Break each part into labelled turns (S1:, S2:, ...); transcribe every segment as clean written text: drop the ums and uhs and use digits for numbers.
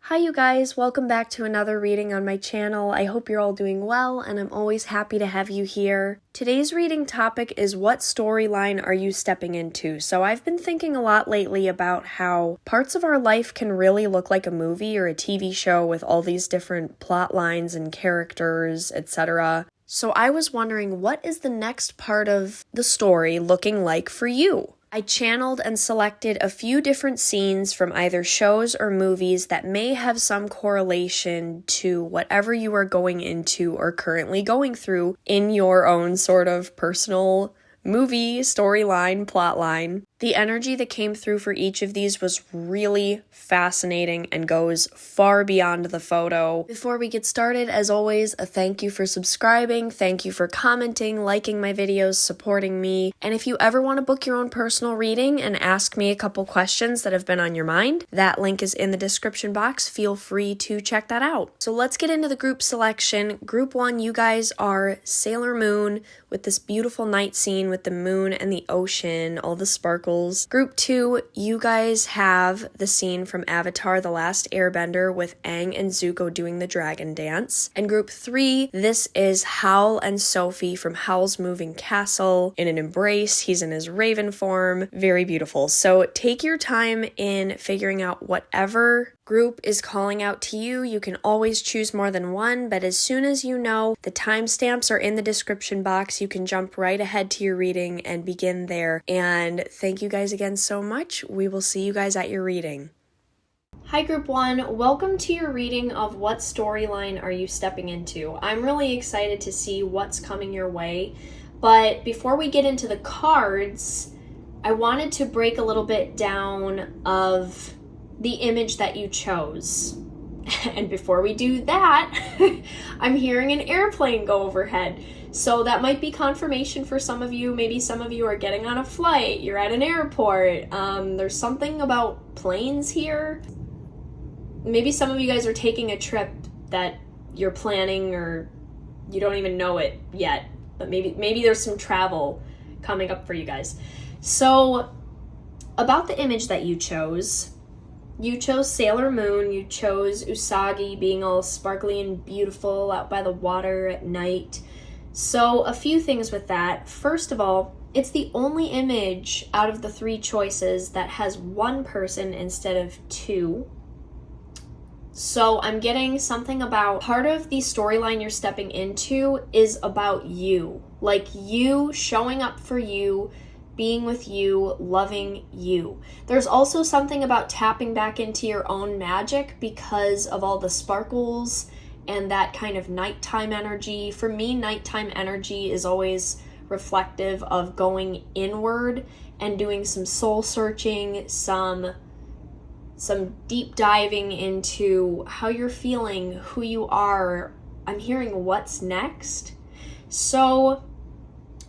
S1: Hi you guys, welcome back to another reading on my channel. I hope you're all doing well and I'm always happy to have you here. Today's reading topic is what storyline are you stepping into? So I've been thinking a lot lately about how parts of our life can really look like a movie or a TV show with all these different plot lines and characters, etc. So I was wondering, what is the next part of the story looking like for you? I channeled and selected a few different scenes from either shows or movies that may have some correlation to whatever you are going into or currently going through in your own sort of personal movie, storyline, plotline. The energy that came through for each of these was really fascinating and goes far beyond the photo. Before we get started, as always, a thank you for subscribing, thank you for commenting, liking my videos, supporting me, and if you ever want to book your own personal reading and ask me a couple questions that have been on your mind, that link is in the description box. Feel free to check that out. So let's get into the group selection. Group 1, you guys are Sailor Moon with this beautiful night scene with the moon and the ocean, all the sparkles. Group 2, you guys have the scene from Avatar: The Last Airbender with Aang and Zuko doing the dragon dance. And group 3, this is Howl and Sophie from Howl's Moving Castle in an embrace. He's in his raven form. Very beautiful. So take your time in figuring out whatever group is calling out to you. You can always choose more than one, but as soon as you know, the timestamps are in the description box. You can jump right ahead to your reading and begin there. And thank you guys again so much. We will see you guys at your reading. Hi Group 1, welcome to your reading of what storyline are you stepping into. I'm really excited to see what's coming your way, but before we get into the cards, I wanted to break a little bit down of the image that you chose. And before we do that, I'm hearing an airplane go overhead. So that might be confirmation for some of you. Maybe some of you are getting on a flight, you're at an airport. There's something about planes here. Maybe some of you guys are taking a trip that you're planning or you don't even know it yet. But maybe there's some travel coming up for you guys. So about the image that you chose Sailor Moon, you chose Usagi being all sparkly and beautiful out by the water at night. So a few things with that. First of all, it's the only image out of the 3 choices that has one person instead of 2. So I'm getting something about part of the storyline you're stepping into is about you. Like you showing up for you, being with you, loving you. There's also something about tapping back into your own magic because of all the sparkles and that kind of nighttime energy. For me, nighttime energy is always reflective of going inward and doing some soul searching, some deep diving into how you're feeling, who you are. I'm hearing what's next. So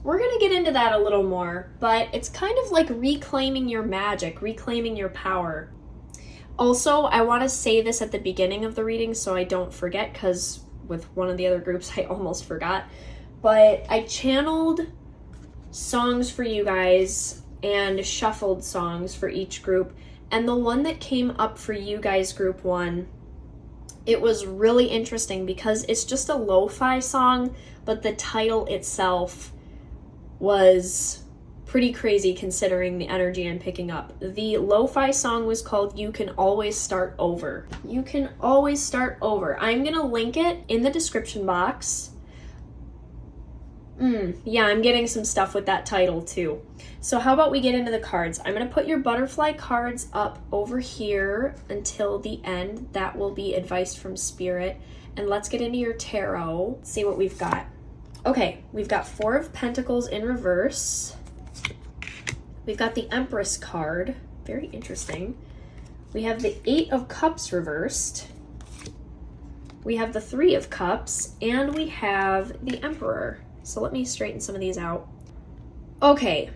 S1: we're going to get into that a little more, but it's kind of like reclaiming your magic, reclaiming your power. Also, I want to say this at the beginning of the reading so I don't forget, because with one of the other groups I almost forgot, but I channeled songs for you guys and shuffled songs for each group, and the one that came up for you guys, Group 1, it was really interesting because it's just a lo-fi song, but the title itself was pretty crazy considering the energy I'm picking up. The lo-fi song was called You Can Always Start Over. You Can Always Start Over. I'm gonna link it in the description box. Yeah, I'm getting some stuff with that title too. So how about we get into the cards? I'm gonna put your butterfly cards up over here until the end. That will be advice from Spirit. And let's get into your tarot. Let's see what we've got. Okay, we've got 4 of Pentacles in reverse. We've got the Empress card. Very interesting. We have the 8 of Cups reversed. We have the 3 of Cups. And we have the Emperor. So let me straighten some of these out. Okay.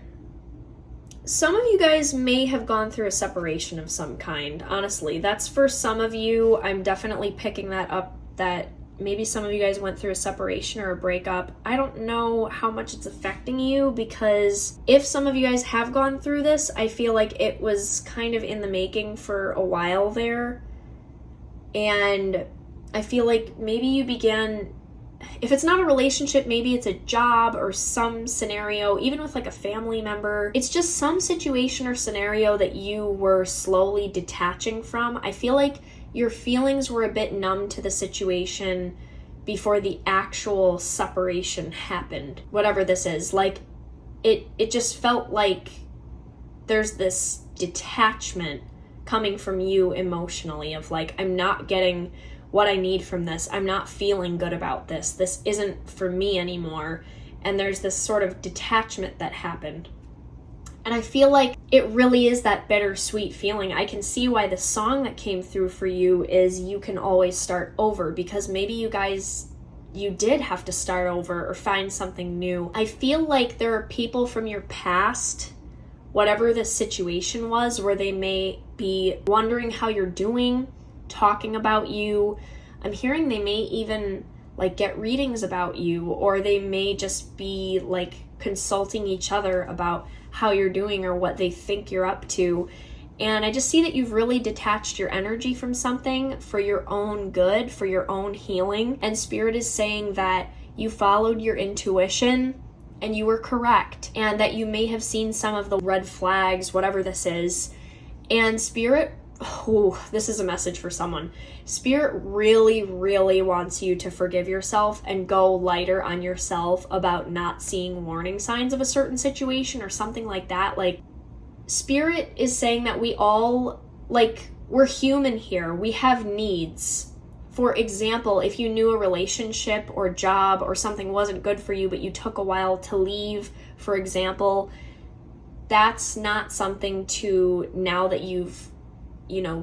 S1: Some of you guys may have gone through a separation of some kind. Honestly, that's for some of you. I'm definitely picking that up, that maybe some of you guys went through a separation or a breakup. I don't know how much it's affecting you, because if some of you guys have gone through this, I feel like it was kind of in the making for a while there. And I feel like maybe you began, if it's not a relationship, maybe it's a job or some scenario, even with like a family member. It's just some situation or scenario that you were slowly detaching from. I feel like your feelings were a bit numb to the situation before the actual separation happened. Whatever this is, like it just felt like there's this detachment coming from you emotionally of like, I'm not getting what I need from this. I'm not feeling good about this. This isn't for me anymore. And there's this sort of detachment that happened. And I feel like it really is that bittersweet feeling. I can see why the song that came through for you is You Can Always Start Over, because maybe you did have to start over or find something new. I feel like there are people from your past, whatever the situation was, where they may be wondering how you're doing, talking about you. I'm hearing they may even like get readings about you, or they may just be like consulting each other about how you're doing or what they think you're up to. And I just see that you've really detached your energy from something for your own good, for your own healing. And Spirit is saying that you followed your intuition and you were correct, and that you may have seen some of the red flags, whatever this is. And Spirit, this is a message for someone. Spirit really, really wants you to forgive yourself and go lighter on yourself about not seeing warning signs of a certain situation or something like that. Like, Spirit is saying that we all, like, we're human here. We have needs. For example, if you knew a relationship or job or something wasn't good for you, but you took a while to leave, for example, that's not something to, now that you've,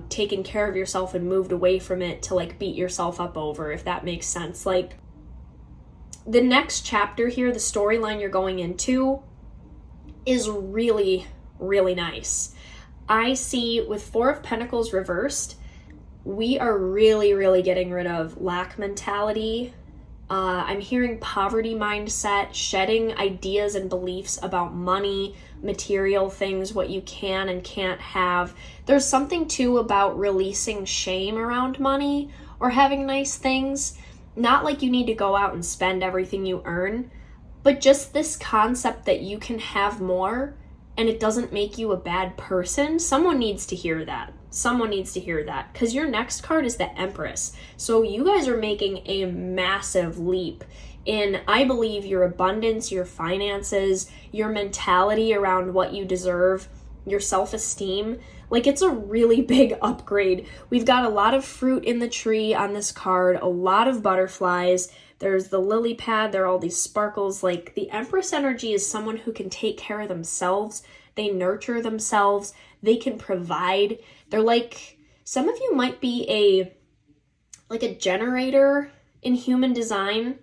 S1: taken care of yourself and moved away from it, to like beat yourself up over, if that makes sense. Like, the next chapter here, the storyline you're going into, is really, really nice. I see with Four of Pentacles reversed, we are really, really getting rid of lack mentality. I'm hearing poverty mindset, shedding ideas and beliefs about money, material things, what you can and can't have. There's something too about releasing shame around money or having nice things. Not like you need to go out and spend everything you earn, but just this concept that you can have more and it doesn't make you a bad person. Someone needs to hear that. Someone needs to hear that, because your next card is the Empress. So you guys are making a massive leap in, I believe, your abundance, your finances, your mentality around what you deserve, your self-esteem. Like, it's a really big upgrade. We've got a lot of fruit in the tree on this card, a lot of butterflies. There's the lily pad, there are all these sparkles. Like, the Empress energy is someone who can take care of themselves. They nurture themselves. They can provide. They're like, some of you might be a generator in human design.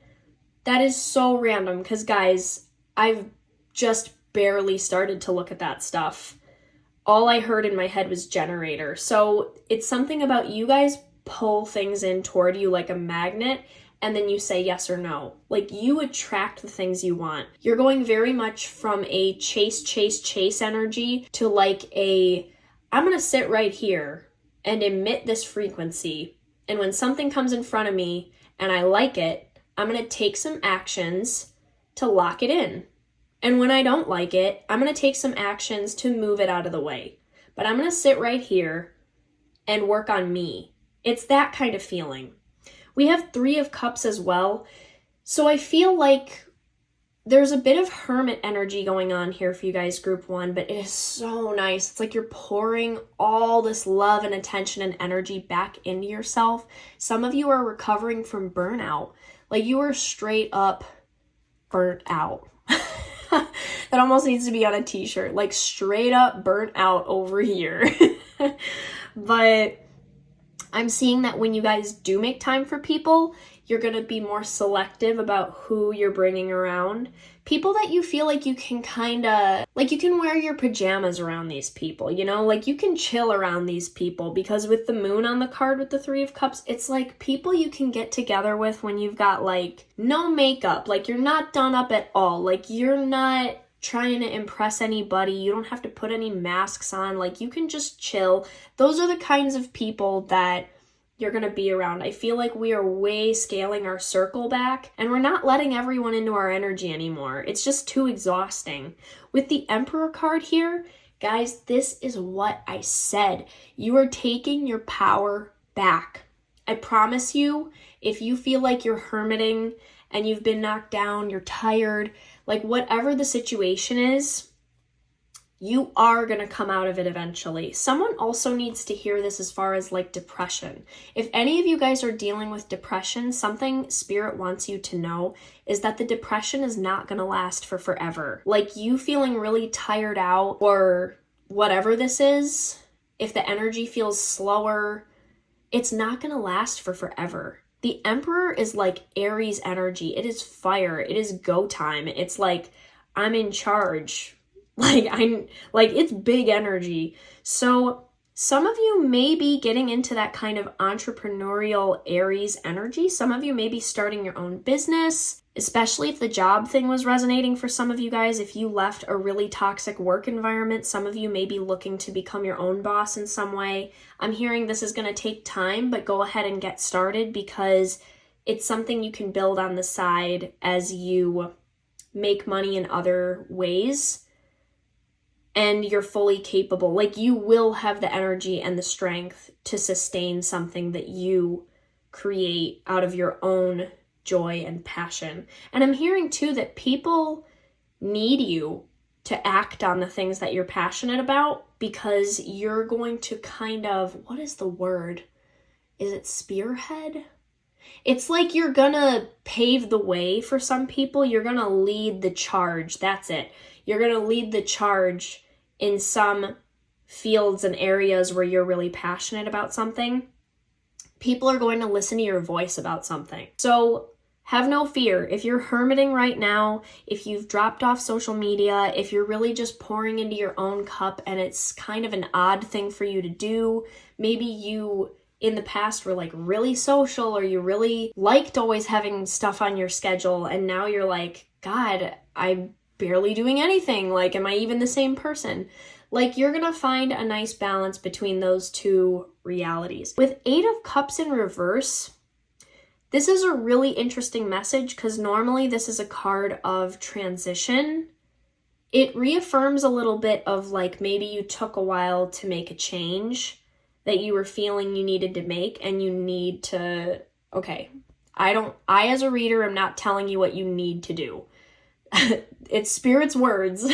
S1: That is so random, because guys, I've just barely started to look at that stuff. All I heard in my head was generator. So it's something about you guys pull things in toward you like a magnet, and then you say yes or no. Like, you attract the things you want. You're going very much from a chase energy to like I'm going to sit right here and emit this frequency. And when something comes in front of me and I like it, I'm going to take some actions to lock it in. And when I don't like it, I'm going to take some actions to move it out of the way. But I'm going to sit right here and work on me. It's that kind of feeling. We have Three of Cups as well. So I feel like there's a bit of hermit energy going on here for you guys, group one, but it is so nice. It's like you're pouring all this love and attention and energy back into yourself. Some of you are recovering from burnout. Like, you are straight up burnt out. That almost needs to be on a t-shirt. Like, straight up burnt out over here. But I'm seeing that when you guys do make time for people, you're going to be more selective about who you're bringing around. People that you feel like you can you can wear your pajamas around these people, like you can chill around these people, because with the moon on the card with the Three of Cups, it's like people you can get together with when you've got like no makeup, like you're not done up at all, like you're not trying to impress anybody, you don't have to put any masks on, like you can just chill. Those are the kinds of people that you're going to be around. I feel like we are way scaling our circle back, and we're not letting everyone into our energy anymore. It's just too exhausting. With the Emperor card here, guys, this is what I said. You are taking your power back. I promise you, if you feel like you're hermiting and you've been knocked down, you're tired, like whatever the situation is, you are going to come out of it eventually. Someone also needs to hear this as far as like depression. If any of you guys are dealing with depression, something Spirit wants you to know is that the depression is not going to last for forever. Like you feeling really tired out or whatever this is, if the energy feels slower, it's not going to last for forever. The Emperor is like Aries energy. It is fire. It is go time. It's like, I'm in charge. It's big energy. So some of you may be getting into that kind of entrepreneurial Aries energy. Some of you may be starting your own business, especially if the job thing was resonating for some of you guys. If you left a really toxic work environment, some of you may be looking to become your own boss in some way. I'm hearing this is going to take time, but go ahead and get started because it's something you can build on the side as you make money in other ways. And you're fully capable. Like you will have the energy and the strength to sustain something that you create out of your own joy and passion. And I'm hearing too that people need you to act on the things that you're passionate about because you're going to kind of, what is the word? Is it spearhead? It's like you're gonna pave the way for some people. You're gonna lead the charge. That's it. You're gonna lead the charge in some fields and areas where you're really passionate about something. People are going to listen to your voice about something. So have no fear. If you're hermiting right now, if you've dropped off social media, if you're really just pouring into your own cup and it's kind of an odd thing for you to do, maybe you in the past were like really social or you really liked always having stuff on your schedule and now you're like, God, I'm barely doing anything. Like, am I even the same person? Like, you're gonna find a nice balance between those two realities. With 8 of Cups in reverse, this is a really interesting message because normally this is a card of transition. It reaffirms a little bit of like maybe you took a while to make a change that you were feeling you needed to make and you need to, okay, I as a reader am not telling you what you need to do. It's Spirit's words.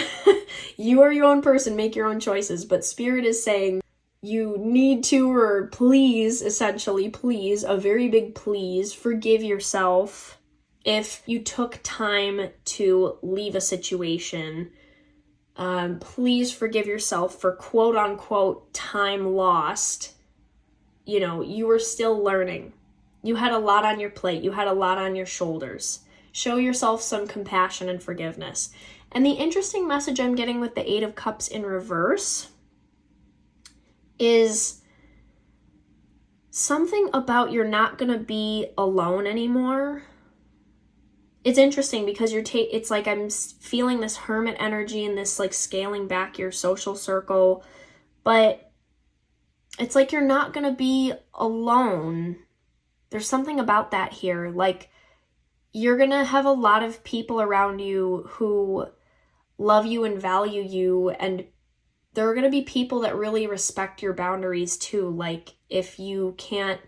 S1: You are your own person, make your own choices, but Spirit is saying you need to, or please, essentially, please, a very big please, forgive yourself if you took time to leave a situation. Please forgive yourself for quote unquote time lost. You know, you were still learning. You had a lot on your plate. You had a lot on your shoulders. Show yourself some compassion and forgiveness. And the interesting message I'm getting with the 8 of Cups in reverse is something about you're not going to be alone anymore. It's interesting because it's like I'm feeling this hermit energy and this like scaling back your social circle, but it's like you're not going to be alone. There's something about that here. Like, you're going to have a lot of people around you who love you and value you, and there are going to be people that really respect your boundaries too. Like, if you can't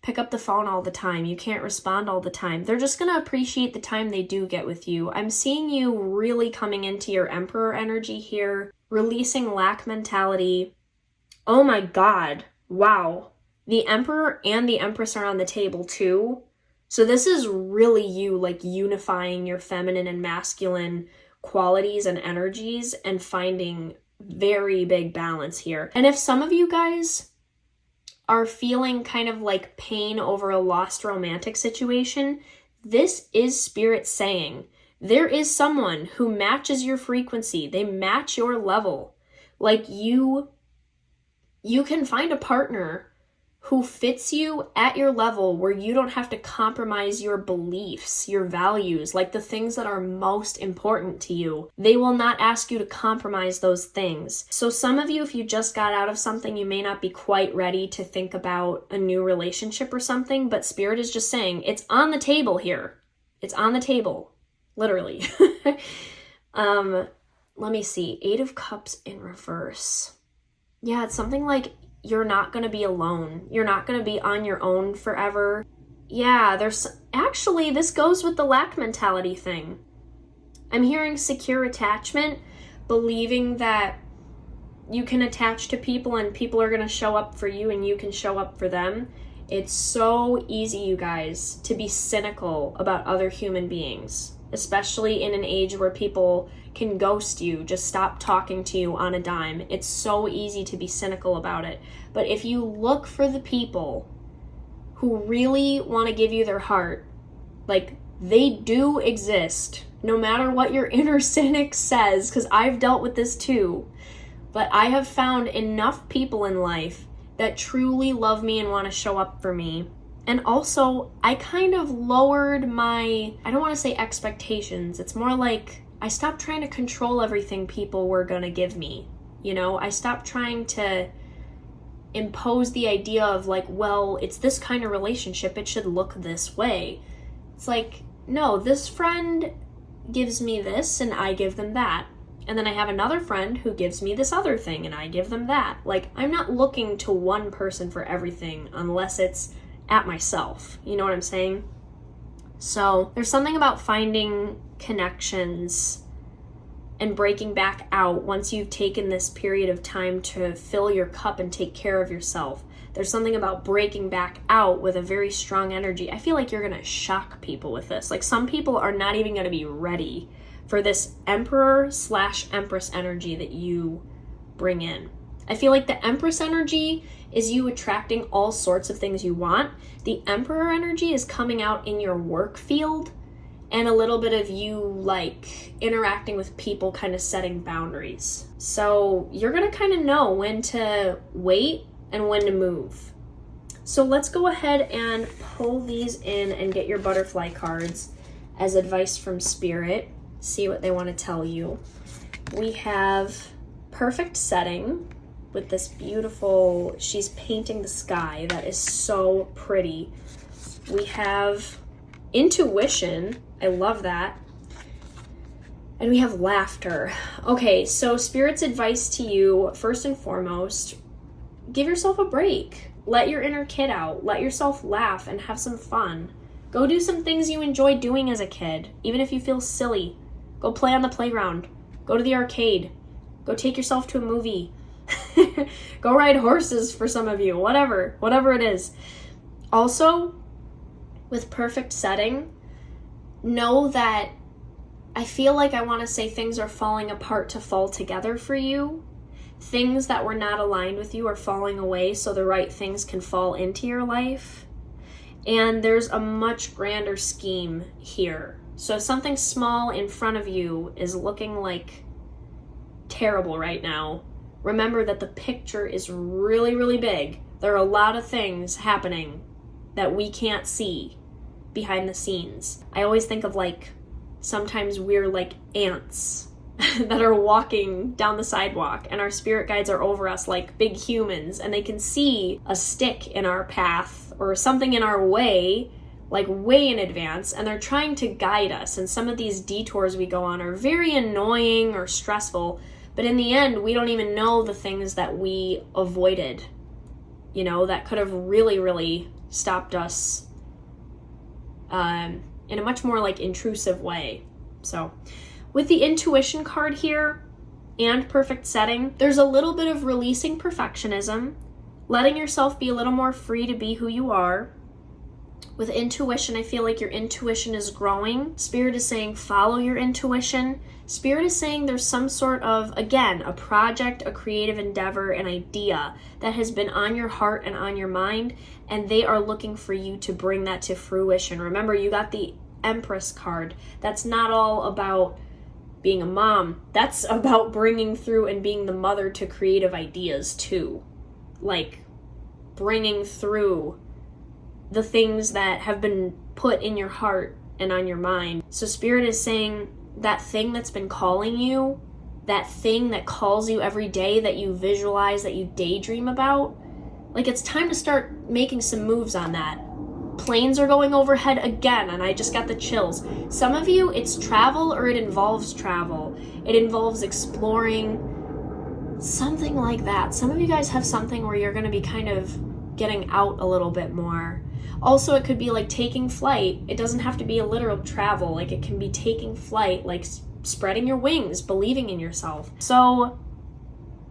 S1: pick up the phone all the time, you can't respond all the time, they're just going to appreciate the time they do get with you. I'm seeing you really coming into your Emperor energy here, releasing lack mentality. Oh my God. Wow. The Emperor and the Empress are on the table too. So this is really you like unifying your feminine and masculine qualities and energies and finding very big balance here. And if some of you guys are feeling kind of like pain over a lost romantic situation, this is Spirit saying there is someone who matches your frequency. They match your level. Like you can find a partner who fits you at your level where you don't have to compromise your beliefs, your values, like the things that are most important to you. They will not ask you to compromise those things. So some of you, if you just got out of something, you may not be quite ready to think about a new relationship or something, but Spirit is just saying it's on the table here. It's on the table, literally. Let me see. 8 of Cups in reverse. Yeah, it's something like you're not going to be alone. You're not going to be on your own forever. Yeah, actually, this goes with the lack mentality thing. I'm hearing secure attachment, believing that you can attach to people and people are going to show up for you and you can show up for them. It's so easy, you guys, to be cynical about other human beings, especially in an age where people can ghost you, just stop talking to you on a dime. It's so easy to be cynical about it. But if you look for the people who really want to give you their heart, like, they do exist, no matter what your inner cynic says, because I've dealt with this too. But I have found enough people in life that truly love me and want to show up for me. And also, I kind of lowered my, I don't want to say expectations. It's more like I stopped trying to control everything people were going to give me. You know, I stopped trying to impose the idea of like, well, it's this kind of relationship, it should look this way. It's like, no, this friend gives me this and I give them that. And then I have another friend who gives me this other thing and I give them that. Like, I'm not looking to one person for everything unless it's at myself. You know what I'm saying? So there's something about finding connections and breaking back out once you've taken this period of time to fill your cup and take care of yourself. There's something about breaking back out with a very strong energy. I feel like you're going to shock people with this. Like, some people are not even going to be ready for this Emperor/Empress energy that you bring in. I feel like the Empress energy is you attracting all sorts of things you want. The Emperor energy is coming out in your work field and a little bit of you like interacting with people, kind of setting boundaries. So you're going to kind of know when to wait and when to move. So let's go ahead and pull these in and get your butterfly cards as advice from Spirit. See what they want to tell you. We have perfect setting with this beautiful, she's painting the sky. That is so pretty. We have intuition. I love that. And we have laughter. Okay, so Spirit's advice to you, first and foremost, give yourself a break. Let your inner kid out. Let yourself laugh and have some fun. Go do some things you enjoyed doing as a kid, even if you feel silly. Go play on the playground. Go to the arcade. Go take yourself to a movie. Go ride horses for some of you. Whatever it is. Also, with perfect setting, know that I feel like I want to say things are falling apart to fall together for you. Things that were not aligned with you are falling away so the right things can fall into your life. And there's a much grander scheme here. So if something small in front of you is looking like terrible right now, remember that the picture is really, really big. There are a lot of things happening that we can't see behind the scenes. I always think of like, sometimes we're like ants that are walking down the sidewalk and our spirit guides are over us like big humans and they can see a stick in our path or something in our way, like way in advance, and they're trying to guide us. And some of these detours we go on are very annoying or stressful, but in the end, we don't even know the things that we avoided, you know, that could have really, really stopped us in a much more like intrusive way. So with the intuition card here and perfect setting, there's a little bit of releasing perfectionism, letting yourself be a little more free to be who you are. With intuition, I feel like your intuition is growing. Spirit is saying follow your intuition. Spirit is saying there's some sort of, again, a project, a creative endeavor, an idea that has been on your heart and on your mind, and they are looking for you to bring that to fruition. Remember, you got the Empress card. That's not all about being a mom. That's about bringing through and being the mother to creative ideas too. Like, bringing through the things that have been put in your heart and on your mind. So Spirit is saying that thing that's been calling you, that thing that calls you every day, that you visualize, that you daydream about, like, it's time to start making some moves on that. Planes are going overhead again, and I just got the chills. Some of you, it's travel or it involves travel. It involves exploring, something like that. Some of you guys have something where you're going to be kind of getting out a little bit more. Also, it could be like taking flight. It doesn't have to be a literal travel. Like, it can be taking flight, like spreading your wings, believing in yourself. So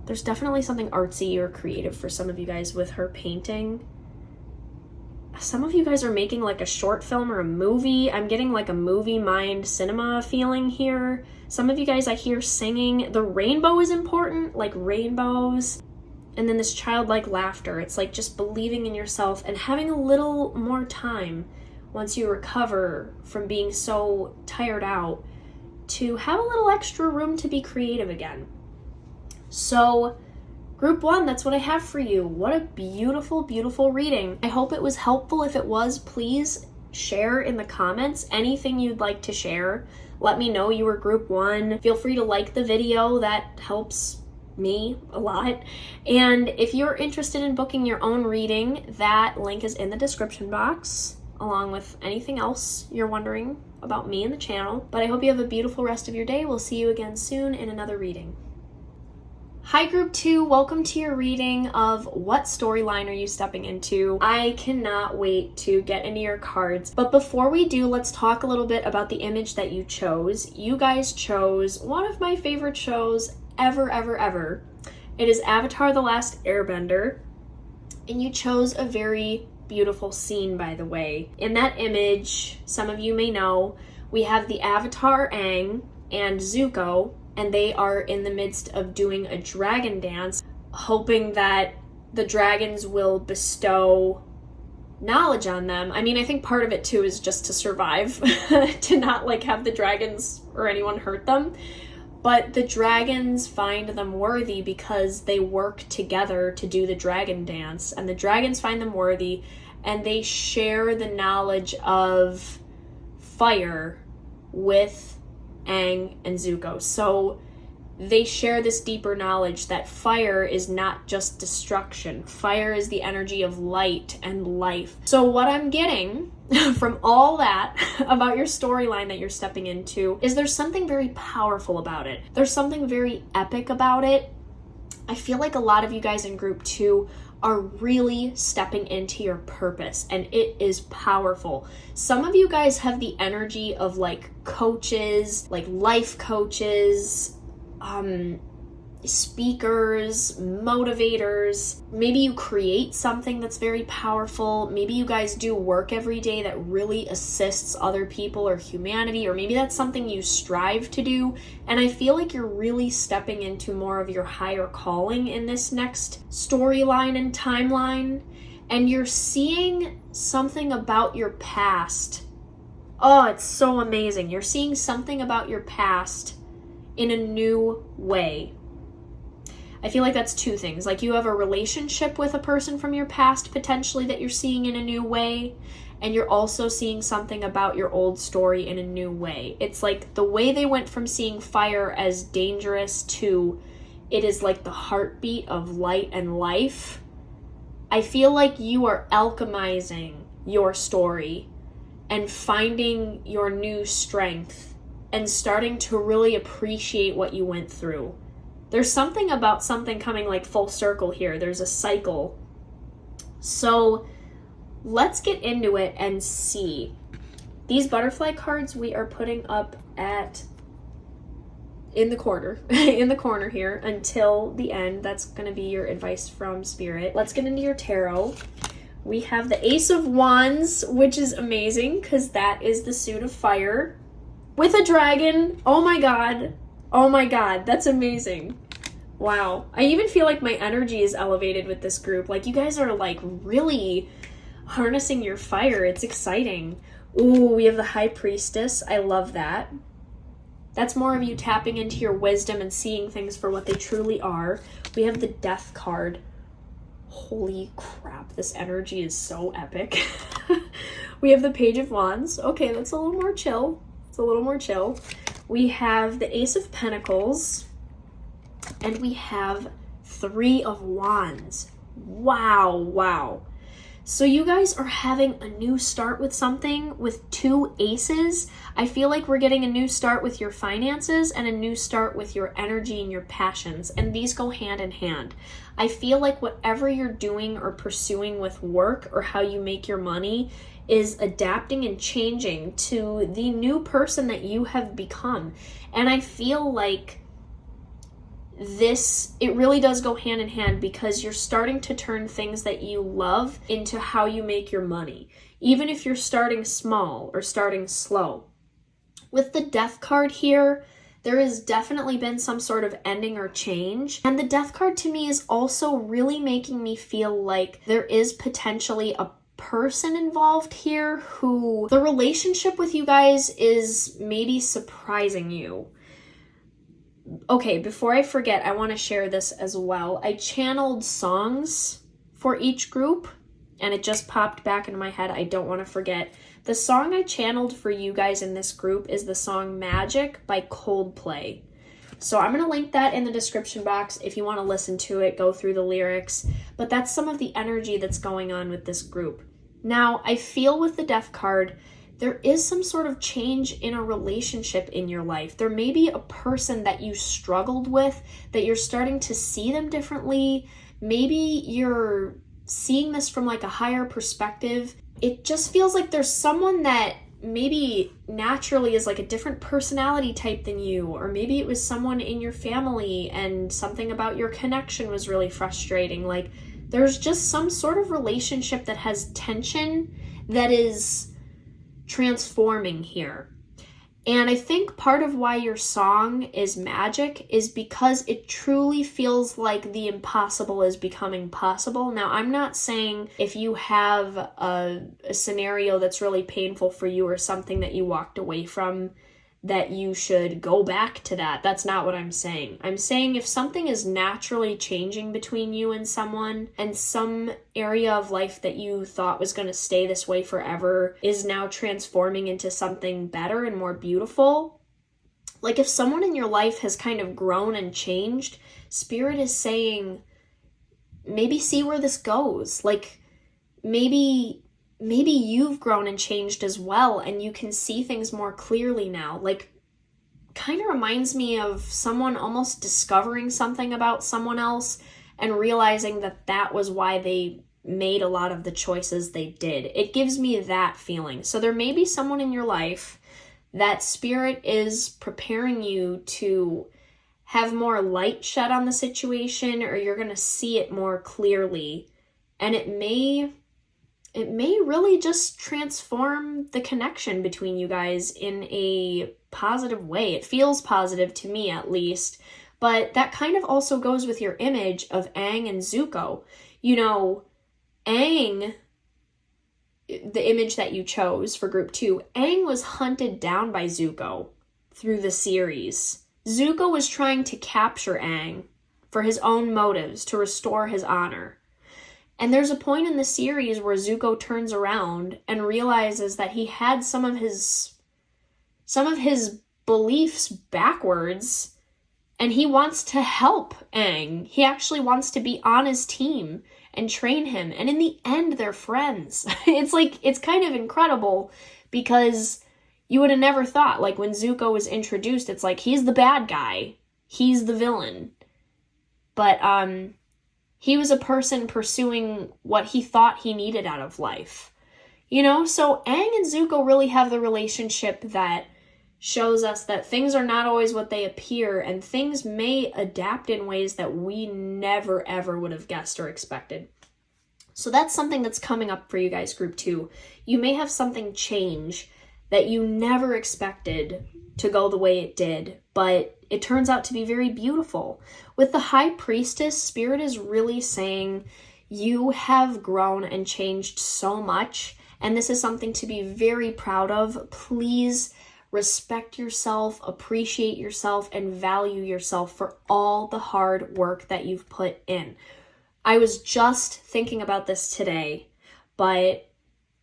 S1: there's definitely something artsy or creative for some of you guys with her painting. Some of you guys are making like a short film or a movie. I'm getting like a movie mind cinema feeling here. Some of you guys I hear singing. The rainbow is important, like rainbows. And then this childlike laughter. It's like just believing in yourself and having a little more time once you recover from being so tired out to have a little extra room to be creative again. So Group 1, that's what I have for you. What a beautiful, beautiful reading. I hope it was helpful. If it was, please share in the comments anything you'd like to share. Let me know you were Group 1. Feel free to like the video. That helps me a lot. And if you're interested in booking your own reading, that link is in the description box, along with anything else you're wondering about me and the channel. But I hope you have a beautiful rest of your day. We'll see you again soon in another reading. Hi Group 2, welcome to your reading of What Storyline Are You Stepping Into? I cannot wait to get into your cards. But before we do, let's talk a little bit about the image that you chose. You guys chose one of my favorite shows ever, ever, ever. It is Avatar: The Last Airbender. And you chose a very beautiful scene, by the way. In that image, some of you may know, we have the Avatar Aang and Zuko, and they are in the midst of doing a dragon dance, hoping that the dragons will bestow knowledge on them. I mean, I think part of it too is just to survive, to not like have the dragons or anyone hurt them. But the dragons find them worthy because they work together to do the dragon dance, and the dragons find them worthy, and they share the knowledge of fire with Aang and Zuko. So they share this deeper knowledge that fire is not just destruction. Fire is the energy of light and life. So what I'm getting from all that about your storyline that you're stepping into is there's something very powerful about it. There's something very epic about it. I feel like a lot of you guys in Group 2 are really stepping into your purpose, and it is powerful. Some of you guys have the energy of like coaches, like life coaches, speakers, motivators. Maybe you create something that's very powerful. Maybe you guys do work every day that really assists other people or humanity, or maybe that's something you strive to do. And I feel like you're really stepping into more of your higher calling in this next storyline and timeline. And you're seeing something about your past. Oh, it's so amazing. You're seeing something about your past in a new way. I feel like that's two things. Like, you have a relationship with a person from your past potentially that you're seeing in a new way, and you're also seeing something about your old story in a new way. It's like the way they went from seeing fire as dangerous to it is like the heartbeat of light and life. I feel like you are alchemizing your story and finding your new strength and starting to really appreciate what you went through. There's something about something coming like full circle here. There's a cycle. So let's get into it and see. These butterfly cards we are putting up in the corner, in the corner here until the end. That's going to be your advice from Spirit. Let's get into your tarot. We have the Ace of Wands, which is amazing because that is the suit of fire with a dragon. Oh my God. Oh my God. That's amazing. Wow. I even feel like my energy is elevated with this group. Like, you guys are like really harnessing your fire. It's exciting. Ooh, we have the High Priestess. I love that. That's more of you tapping into your wisdom and seeing things for what they truly are. We have the Death card. Holy crap, this energy is so epic. We have the Page of Wands. Okay, that's a little more chill. It's a little more chill. We have the Ace of Pentacles. And we have Three of Wands. Wow. So you guys are having a new start with something with 2 aces. I feel like we're getting a new start with your finances and a new start with your energy and your passions. And these go hand in hand. I feel like whatever you're doing or pursuing with work or how you make your money is adapting and changing to the new person that you have become. And I feel like it really does go hand in hand because you're starting to turn things that you love into how you make your money, even if you're starting small or starting slow. With the Death card here, there has definitely been some sort of ending or change. And the Death card to me is also really making me feel like there is potentially a person involved here who the relationship with you guys is maybe surprising you. Okay, before I forget, I want to share this as well. I channeled songs for each group, and it just popped back into my head. I don't want to forget. The song I channeled for you guys in this group is the song Magic by Coldplay. So I'm going to link that in the description box if you want to listen to it, go through the lyrics. But that's some of the energy that's going on with this group. Now, I feel with the Death card, there is some sort of change in a relationship in your life. There may be a person that you struggled with, that you're starting to see them differently. Maybe you're seeing this from like a higher perspective. It just feels like there's someone that maybe naturally is like a different personality type than you, or maybe it was someone in your family and something about your connection was really frustrating. Like there's just some sort of relationship that has tension that is transforming here. And I think part of why your song is Magic is because it truly feels like the impossible is becoming possible. Now, I'm not saying if you have a scenario that's really painful for you or something that you walked away from, that you should go back to that. That's not what I'm saying. I'm saying if something is naturally changing between you and someone, and some area of life that you thought was going to stay this way forever is now transforming into something better and more beautiful, like if someone in your life has kind of grown and changed, Spirit is saying, maybe see where this goes. Like maybe you've grown and changed as well, and you can see things more clearly now. Like, kind of reminds me of someone almost discovering something about someone else and realizing that that was why they made a lot of the choices they did. It gives me that feeling. So there may be someone in your life that Spirit is preparing you to have more light shed on the situation, or you're going to see it more clearly. And it may really just transform the connection between you guys in a positive way. It feels positive to me, at least. But that kind of also goes with your image of Aang and Zuko. You know, Aang, the image that you chose for group 2, Aang was hunted down by Zuko through the series. Zuko was trying to capture Aang for his own motives, to restore his honor. And there's a point in the series where Zuko turns around and realizes that he had some of his beliefs backwards, and he wants to help Aang. He actually wants to be on his team and train him. And in the end, they're friends. It's kind of incredible, because you would have never thought, like when Zuko was introduced, it's like he's the bad guy. He's the villain. But he was a person pursuing what he thought he needed out of life. You know, so Aang and Zuko really have the relationship that shows us that things are not always what they appear, and things may adapt in ways that we never ever would have guessed or expected. So that's something that's coming up for you guys, group 2. You may have something change that you never expected to go the way it did, but it turns out to be very beautiful. With the High Priestess, Spirit is really saying you have grown and changed so much, and this is something to be very proud of. Please respect yourself, appreciate yourself, and value yourself for all the hard work that you've put in. I was just thinking about this today, but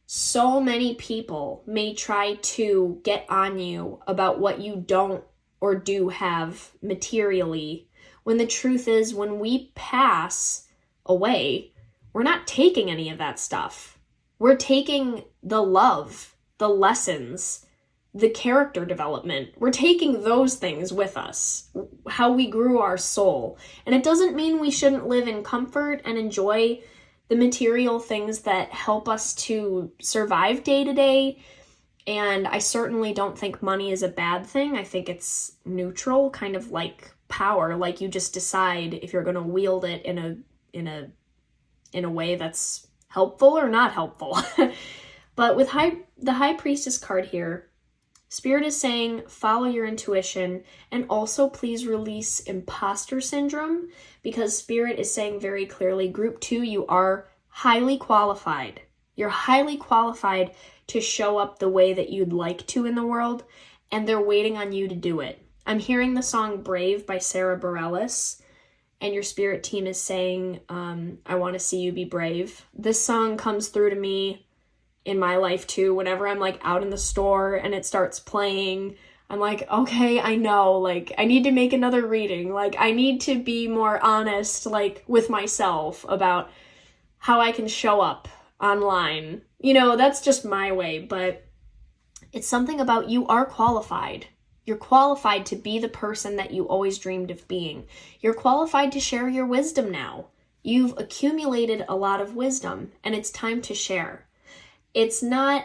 S1: so many people may try to get on you about what you don't or do have materially, when the truth is, when we pass away, we're not taking any of that stuff. We're taking the love, the lessons, the character development. We're taking those things with us, how we grew our soul. And it doesn't mean we shouldn't live in comfort and enjoy the material things that help us to survive day to day. And I certainly don't think money is a bad thing. I think it's neutral, kind of like power, like you just decide if you're going to wield it in a way that's helpful or not helpful. But with the High Priestess card here, Spirit is saying follow your intuition, and also please release imposter syndrome, because Spirit is saying very clearly, group 2, you are highly qualified. You're highly qualified to show up the way that you'd like to in the world, and they're waiting on you to do it. I'm hearing the song Brave by Sarah Bareilles, and your spirit team is saying, I want to see you be brave. This song comes through to me in my life too. Whenever I'm like out in the store and it starts playing, I'm like, okay, I know, like I need to make another reading. Like I need to be more honest, like with myself about how I can show up online. You know, that's just my way, but it's something about you are qualified. You're qualified to be the person that you always dreamed of being. You're qualified to share your wisdom now. You've accumulated a lot of wisdom, and it's time to share. It's not,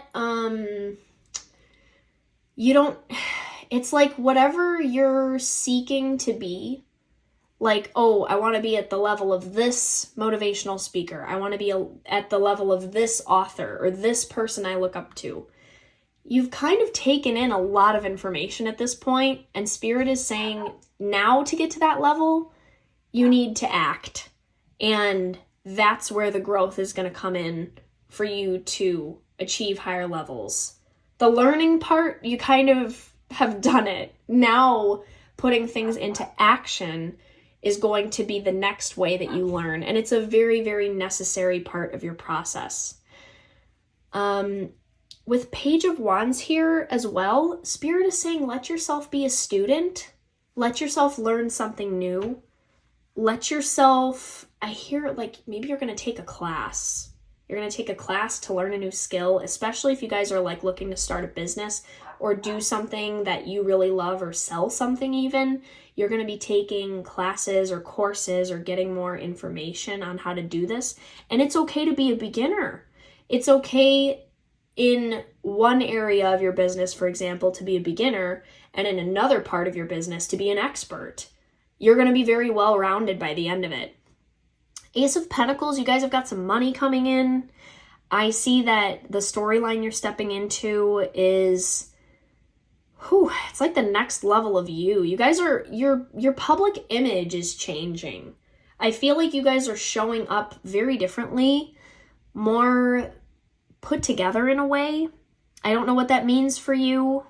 S1: it's like whatever you're seeking to be, like, oh, I want to be at the level of this motivational speaker. I want to be at the level of this author or this person I look up to. You've kind of taken in a lot of information at this point, and Spirit is saying now to get to that level, you need to act. And that's where the growth is going to come in for you to achieve higher levels. The learning part, you kind of have done it. Now, putting things into action is going to be the next way that you learn. And it's a very, very necessary part of your process. With Page of Wands here as well, Spirit is saying let yourself be a student. Let yourself learn something new. Let yourself, I hear like maybe you're going to take a class. You're going to take a class to learn a new skill, especially if you guys are like looking to start a business or do something that you really love or sell something even. You're going to be taking classes or courses or getting more information on how to do this. And it's okay to be a beginner. It's okay in one area of your business, for example, to be a beginner, and in another part of your business to be an expert. You're going to be very well-rounded by the end of it. Ace of Pentacles, you guys have got some money coming in. I see that the storyline you're stepping into is, it's like the next level of you. You guys are, your public image is changing. I feel like you guys are showing up very differently, more put together in a way. I don't know what that means for you.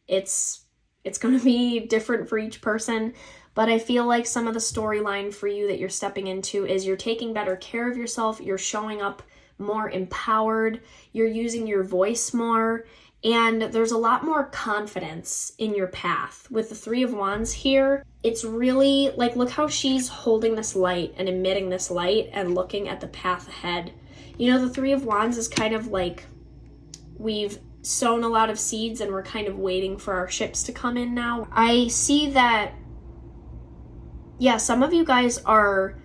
S1: It's going to be different for each person. But I feel like some of the storyline for you that you're stepping into is you're taking better care of yourself, you're showing up more empowered, you're using your voice more, and there's a lot more confidence in your path. With the Three of Wands here, it's really like, look how she's holding this light and emitting this light and looking at the path ahead. You know, the Three of Wands is kind of like we've sown a lot of seeds and we're kind of waiting for our ships to come in now. I see that some of you guys are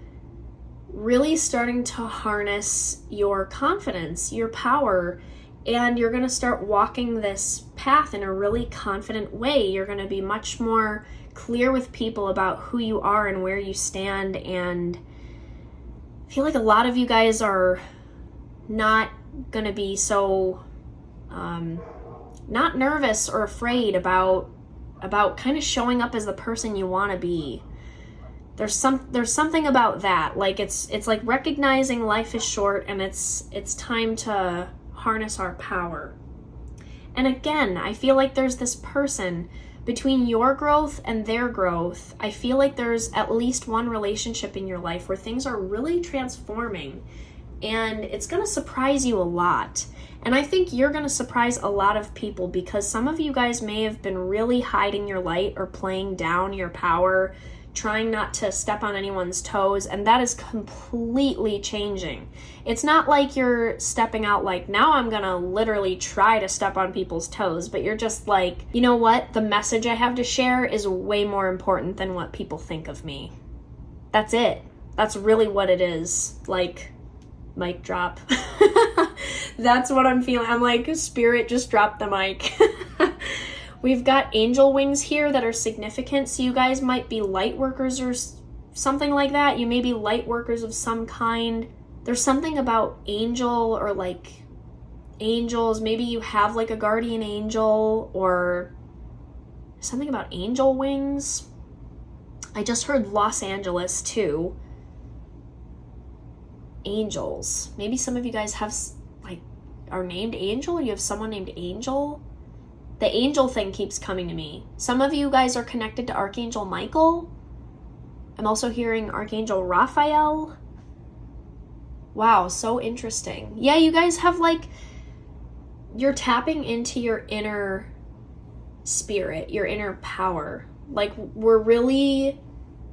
S1: really starting to harness your confidence, your power, and you're going to start walking this path in a really confident way. You're going to be much more clear with people about who you are and where you stand, and I feel like a lot of you guys are not going to be so not nervous or afraid about kind of showing up as the person you want to be. There's something about that. Like it's like recognizing life is short and it's time to harness our power. And again, I feel like there's this person between your growth and their growth, I feel like there's at least one relationship in your life where things are really transforming, and it's going to surprise you a lot. And I think you're going to surprise a lot of people, because some of you guys may have been really hiding your light or playing down your power, trying not to step on anyone's toes, and that is completely changing. It's not like you're stepping out like, now I'm gonna literally try to step on people's toes, but you're just like, you know what? The message I have to share is way more important than what people think of me. That's it. That's really what it is. Like, mic drop. That's what I'm feeling. I'm like, Spirit just dropped the mic. We've got angel wings here that are significant, so you guys might be light workers or something like that. You may be light workers of some kind. There's something about angel or like angels. Maybe you have like a guardian angel or something about angel wings. I just heard Los Angeles too. Angels. Maybe some of you guys have like are named Angel. You have someone named Angel. The angel thing keeps coming to me. Some of you guys are connected to Archangel Michael. I'm also hearing Archangel Raphael. Wow, so interesting. Yeah, you guys have like, you're tapping into your inner spirit, your inner power. Like, we're really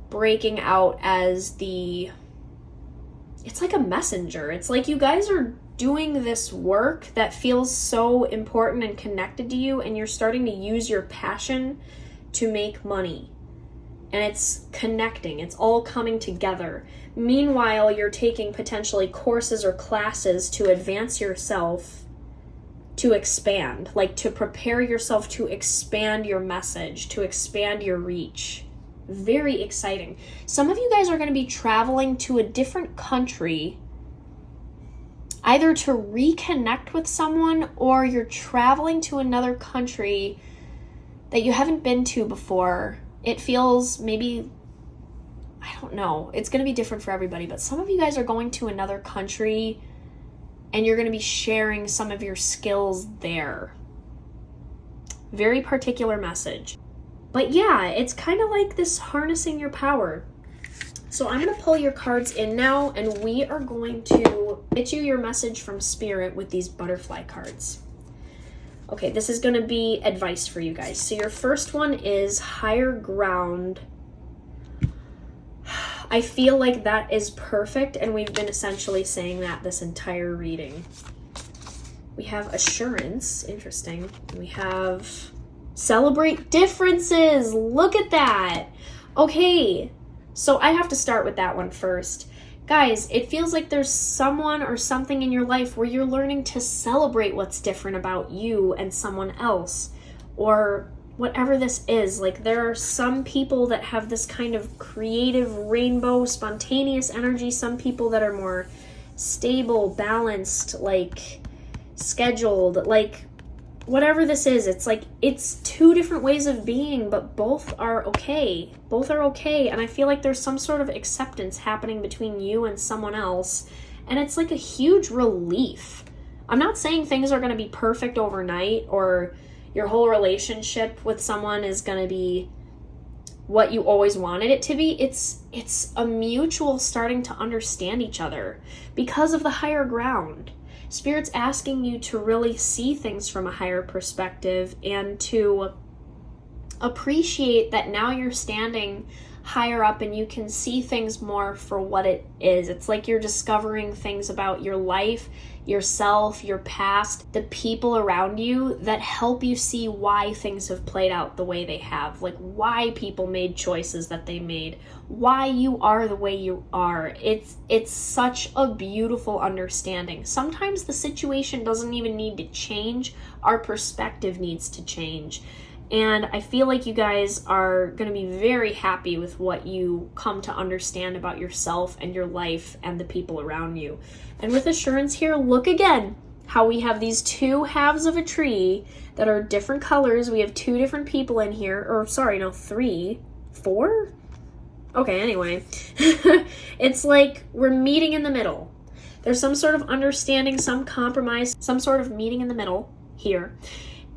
S1: breaking out as it's like a messenger. It's like you guys are doing this work that feels so important and connected to you, and you're starting to use your passion to make money. And it's connecting. It's all coming together. Meanwhile, you're taking potentially courses or classes to advance yourself, to expand, like to prepare yourself to expand your message, to expand your reach. Very exciting. Some of you guys are going to be traveling to a different country, either to reconnect with someone, or you're traveling to another country that you haven't been to before. It feels maybe, I don't know, it's going to be different for everybody, but some of you guys are going to another country and you're going to be sharing some of your skills there. Very particular message. But yeah, it's kind of like this harnessing your power. So I'm going to pull your cards in now, and we are going to get you your message from Spirit with these butterfly cards. Okay, this is going to be advice for you guys. So your first one is higher ground. I feel like that is perfect, and we've been essentially saying that this entire reading. We have assurance. Interesting. We have celebrate differences. Look at that. Okay. So I have to start with that one first. Guys, it feels like there's someone or something in your life where you're learning to celebrate what's different about you and someone else, or whatever this is. Like, there are some people that have this kind of creative, rainbow, spontaneous energy. Some people that are more stable, balanced, like scheduled, like whatever this is. It's like, it's two different ways of being, but both are okay. Both are okay. And I feel like there's some sort of acceptance happening between you and someone else. And it's like a huge relief. I'm not saying things are going to be perfect overnight, or your whole relationship with someone is going to be what you always wanted it to be. It's a mutual starting to understand each other because of the higher ground. Spirit's asking you to really see things from a higher perspective and to appreciate that now you're standing higher up and you can see things more for what it is. It's like you're discovering things about your life, yourself, your past, the people around you that help you see why things have played out the way they have, like why people made choices that they made, why you are the way you are. It's such a beautiful understanding. Sometimes the situation doesn't even need to change. Our perspective needs to change. And I feel like you guys are going to be very happy with what you come to understand about yourself and your life and the people around you. And with assurance here, look again how we have these two halves of a tree that are different colors. We have two different people in here, or sorry, no, 3, 4? Okay, anyway. It's like we're meeting in the middle. There's some sort of understanding, some compromise, some sort of meeting in the middle here.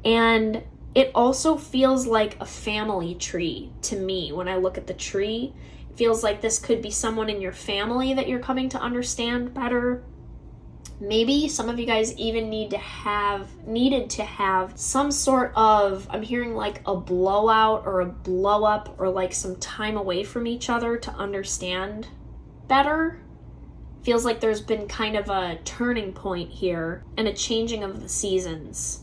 S1: And It also feels like a family tree to me. When I look at the tree, it feels like this could be someone in your family that you're coming to understand better. Maybe some of you guys even needed to have some sort of, I'm hearing like a blowout or a blow up or like some time away from each other to understand better. Feels like there's been kind of a turning point here and a changing of the seasons.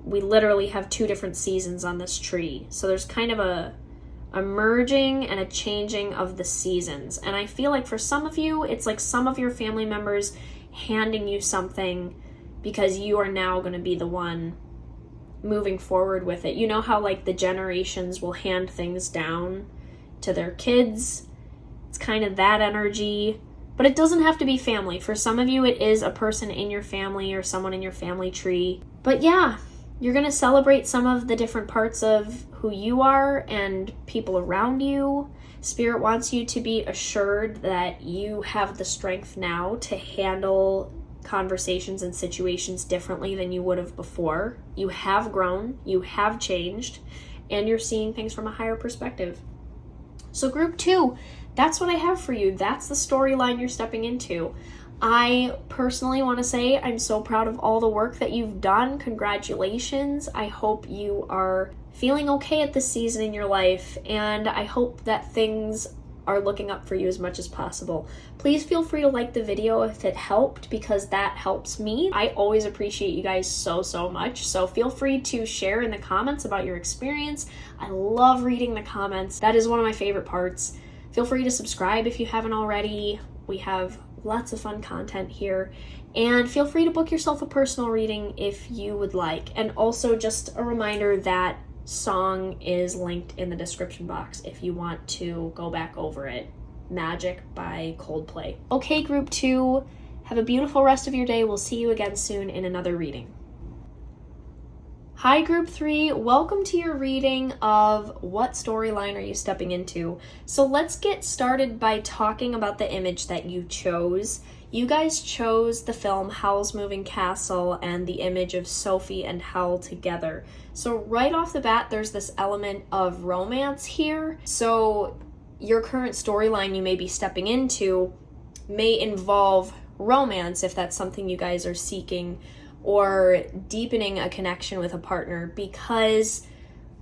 S1: We literally have 2 different seasons on this tree. So there's kind of a merging and a changing of the seasons. And I feel like for some of you, it's like some of your family members handing you something because you are now going to be the one moving forward with it. You know how like the generations will hand things down to their kids? It's kind of that energy, but it doesn't have to be family. For some of you, it is a person in your family or someone in your family tree. But yeah, you're going to celebrate some of the different parts of who you are and people around you. Spirit wants you to be assured that you have the strength now to handle conversations and situations differently than you would have before. You have grown, you have changed, and you're seeing things from a higher perspective. So group 2, that's what I have for you. That's the storyline you're stepping into. I personally want to say I'm so proud of all the work that you've done. Congratulations. I hope you are feeling okay at this season in your life, and I hope that things are looking up for you as much as possible. Please feel free to like the video if it helped, because that helps me. I always appreciate you guys so much. So feel free to share in the comments about your experience. I love reading the comments. That is one of my favorite parts. Feel free to subscribe if you haven't already. We have lots of fun content here, and feel free to book yourself a personal reading if you would like. And also just a reminder that song is linked in the description box if you want to go back over it. Magic by Coldplay. Okay, group 2, have a beautiful rest of your day. We'll see you again soon in another reading. Hi group 3, welcome to your reading of what storyline are you stepping into. So let's get started by talking about the image that you chose. You guys chose the film Howl's Moving Castle and the image of Sophie and Howl together. So right off the bat, there's this element of romance here. So your current storyline you may be stepping into may involve romance if that's something you guys are seeking, or deepening a connection with a partner, because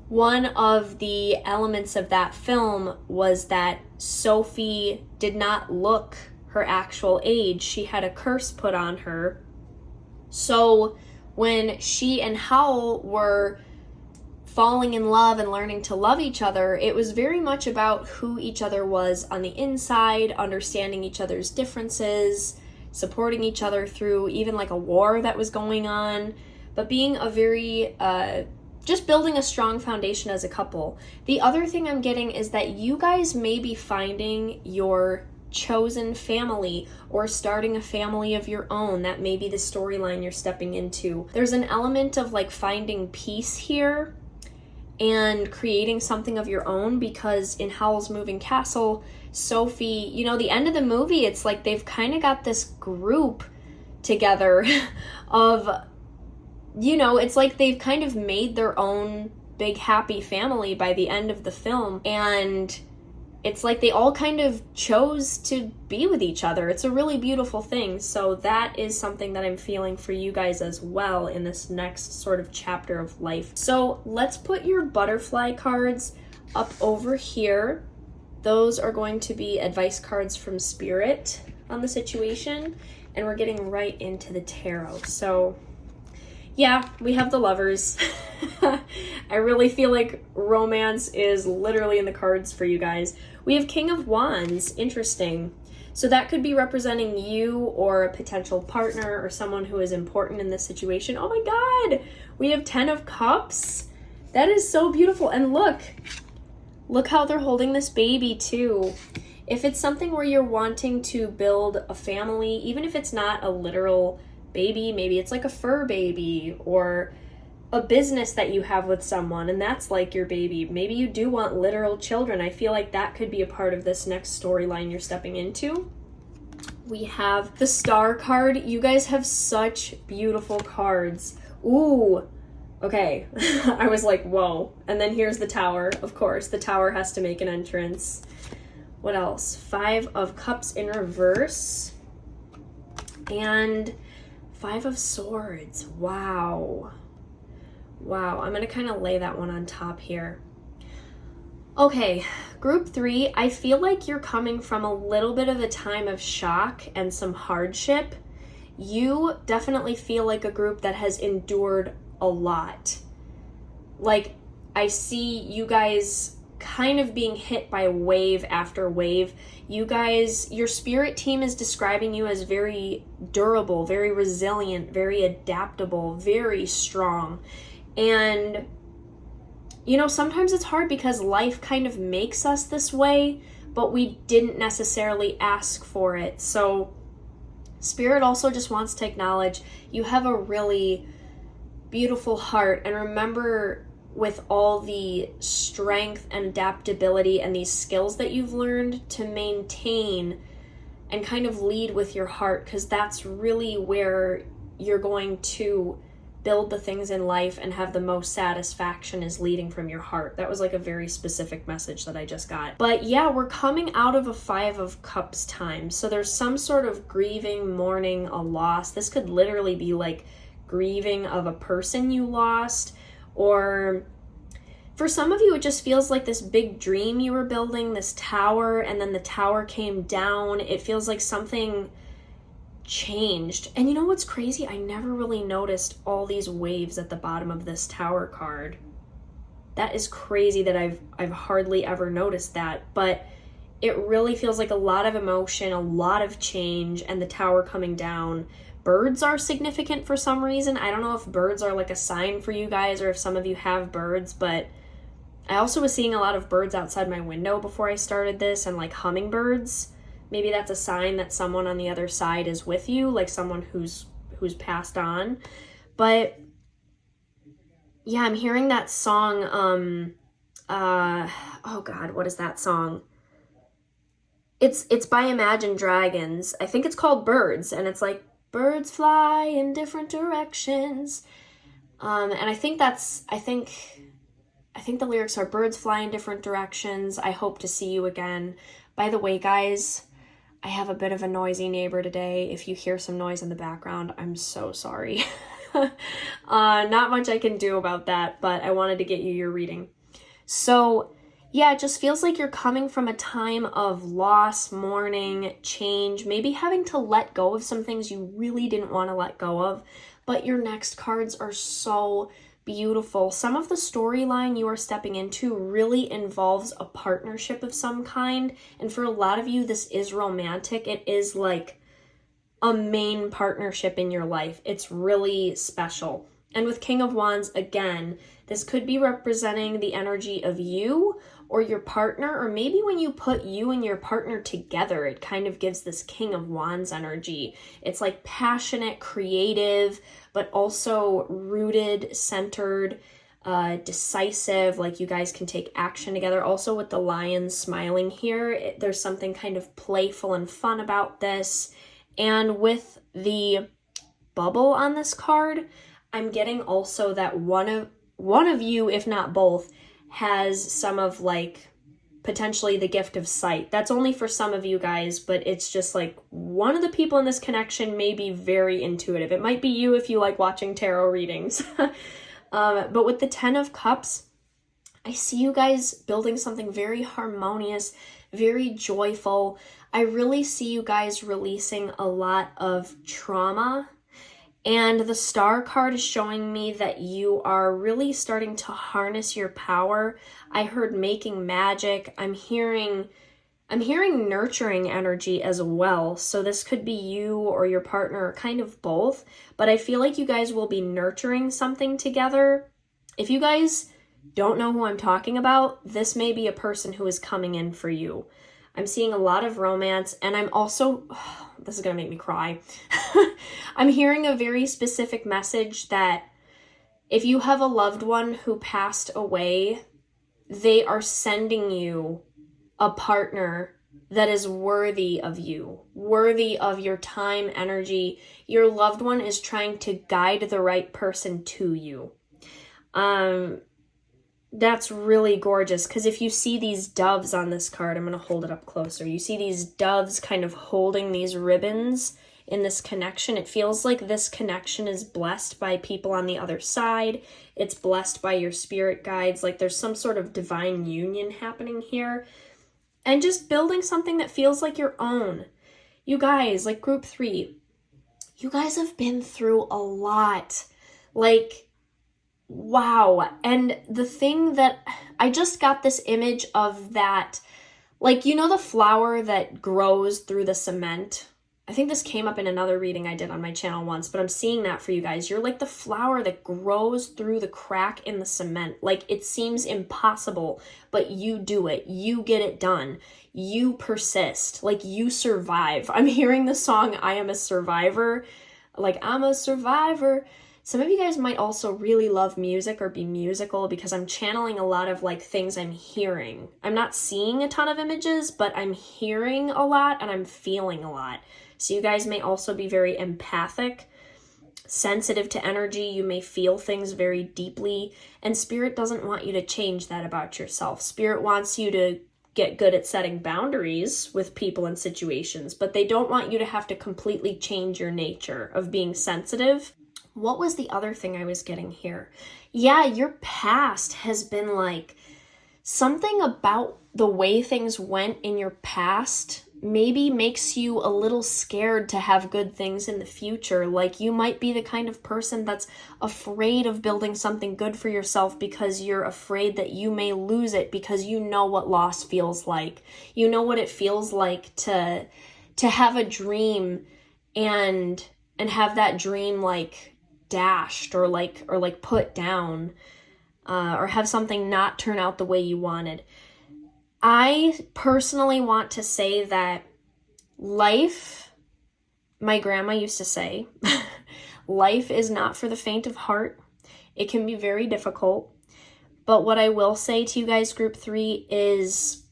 S1: one of the elements of that film was that Sophie did not look her actual age. She had a curse put on her. So when she and Howl were falling in love and learning to love each other, it was very much about who each other was on the inside, understanding each other's differences, supporting each other through even like a war that was going on, but being a very, just building a strong foundation as a couple. The other thing I'm getting is that you guys may be finding your chosen family or starting a family of your own. That may be the storyline you're stepping into. There's an element of like finding peace here and creating something of your own, because in Howl's Moving Castle, Sophie, you know, the end of the movie, it's like they've kind of got this group together of, you know, it's like they've kind of made their own big happy family by the end of the film, and it's like they all kind of chose to be with each other. It's a really beautiful thing. So that is something that I'm feeling for you guys as well in this next sort of chapter of life. So let's put your butterfly cards up over here. Those are going to be advice cards from Spirit on the situation, and we're getting right into the tarot. So yeah, we have the Lovers. I really feel like romance is literally in the cards for you guys. We have King of Wands. Interesting. So that could be representing you or a potential partner or someone who is important in this situation. Oh my God, we have 10 of Cups. That is so beautiful. And look how they're holding this baby too. If it's something where you're wanting to build a family, even if it's not a literal baby, maybe it's like a fur baby or a business that you have with someone and that's like your baby. Maybe you do want literal children. I feel like that could be a part of this next storyline you're stepping into. We have the Star card. You guys have such beautiful cards. Ooh, Okay, I was like, whoa. And then here's the tower, of course. The tower has to make an entrance. What else? 5 of Cups in reverse. And 5 of Swords. Wow. Wow, I'm going to kind of lay that one on top here. Okay, group 3, I feel like you're coming from a little bit of a time of shock and some hardship. You definitely feel like a group that has endured a lot. Like, I see you guys kind of being hit by wave after wave. You guys, your spirit team is describing you as very durable, very resilient, very adaptable, very strong. And, you know, sometimes it's hard because life kind of makes us this way, but we didn't necessarily ask for it. So Spirit also just wants to acknowledge you have a really beautiful heart. And remember, with all the strength and adaptability and these skills that you've learned, to maintain and kind of lead with your heart, because that's really where you're going to build the things in life and have the most satisfaction, is leading from your heart. That was like a very specific message that I just got. But yeah, we're coming out of a 5 of Cups time. So there's some sort of grieving, mourning, a loss. This could literally be like grieving of a person you lost, or for some of you, it just feels like this big dream you were building, this tower, and then the tower came down. It feels like something changed. And you know what's crazy? I never really noticed all these waves at the bottom of this tower card. That is crazy that I've hardly ever noticed that, but it really feels like a lot of emotion, a lot of change, and the tower coming down. Birds are significant for some reason. I don't know if birds are like a sign for you guys or if some of you have birds, but I also was seeing a lot of birds outside my window before I started this, and like hummingbirds. Maybe that's a sign that someone on the other side is with you, like someone who's passed on. But yeah, I'm hearing that song, oh God, what is that song? It's by Imagine Dragons. I think it's called Birds, and it's like, birds fly in different directions. And I think the lyrics are, birds fly in different directions. I hope to see you again. By the way, guys, I have a bit of a noisy neighbor today. If you hear some noise in the background, I'm so sorry. Not much I can do about that, but I wanted to get you your reading. So yeah, it just feels like you're coming from a time of loss, mourning, change, maybe having to let go of some things you really didn't want to let go of, but your next cards are so beautiful. Some of the storyline you are stepping into really involves a partnership of some kind, and for a lot of you, this is romantic. It is like a main partnership in your life. It's really special. And with King of Wands, again, this could be representing the energy of you or your partner, or maybe when you put you and your partner together, it kind of gives this King of Wands energy. It's like passionate, creative, but also rooted, centered, decisive, like you guys can take action together. Also with the lion smiling here, there's something kind of playful and fun about this. And with the bubble on this card, I'm getting also that one of you, if not both, has some of like potentially the gift of sight. That's only for some of you guys, but it's just like one of the people in this connection may be very intuitive. It might be you if you like watching tarot readings. But with the 10 of Cups, I see you guys building something very harmonious, very joyful. I really see you guys releasing a lot of trauma. And the Star card is showing me that you are really starting to harness your power. I heard making magic. I'm hearing nurturing energy as well. So this could be you or your partner, or kind of both. But I feel like you guys will be nurturing something together. If you guys don't know who I'm talking about, this may be a person who is coming in for you. I'm seeing a lot of romance, and I'm also, this is going to make me cry. I'm hearing a very specific message that if you have a loved one who passed away, they are sending you a partner that is worthy of you, worthy of your time, energy. Your loved one is trying to guide the right person to you. That's really gorgeous, because if you see these doves on this card, I'm going to hold it up closer. You see these doves kind of holding these ribbons in this connection. It feels like this connection is blessed by people on the other side. It's blessed by your spirit guides. Like there's some sort of divine union happening here. And just building something that feels like your own. You guys, like group 3, you guys have been through a lot. Like, wow. And the thing that I just got this image of that, like, you know, the flower that grows through the cement? I think this came up in another reading I did on my channel once, but I'm seeing that for you guys. You're like the flower that grows through the crack in the cement. Like, it seems impossible, but you do it. You get it done. You persist. Like, you survive. I'm hearing the song, I Am a Survivor. Like, I'm a survivor. Some of you guys might also really love music or be musical, because I'm channeling a lot of like things I'm hearing. I'm not seeing a ton of images, but I'm hearing a lot and I'm feeling a lot. So you guys may also be very empathic, sensitive to energy. You may feel things very deeply, and Spirit doesn't want you to change that about yourself. Spirit wants you to get good at setting boundaries with people and situations, but they don't want you to have to completely change your nature of being sensitive. What was the other thing I was getting here? Yeah, your past has been like something about the way things went in your past maybe makes you a little scared to have good things in the future. Like, you might be the kind of person that's afraid of building something good for yourself because you're afraid that you may lose it, because you know what loss feels like. You know what it feels like to have a dream and have that dream like dashed or put down, or have something not turn out the way you wanted. I personally want to say that life, my grandma used to say, life is not for the faint of heart. It can be very difficult. But what I will say to you guys, group 3, is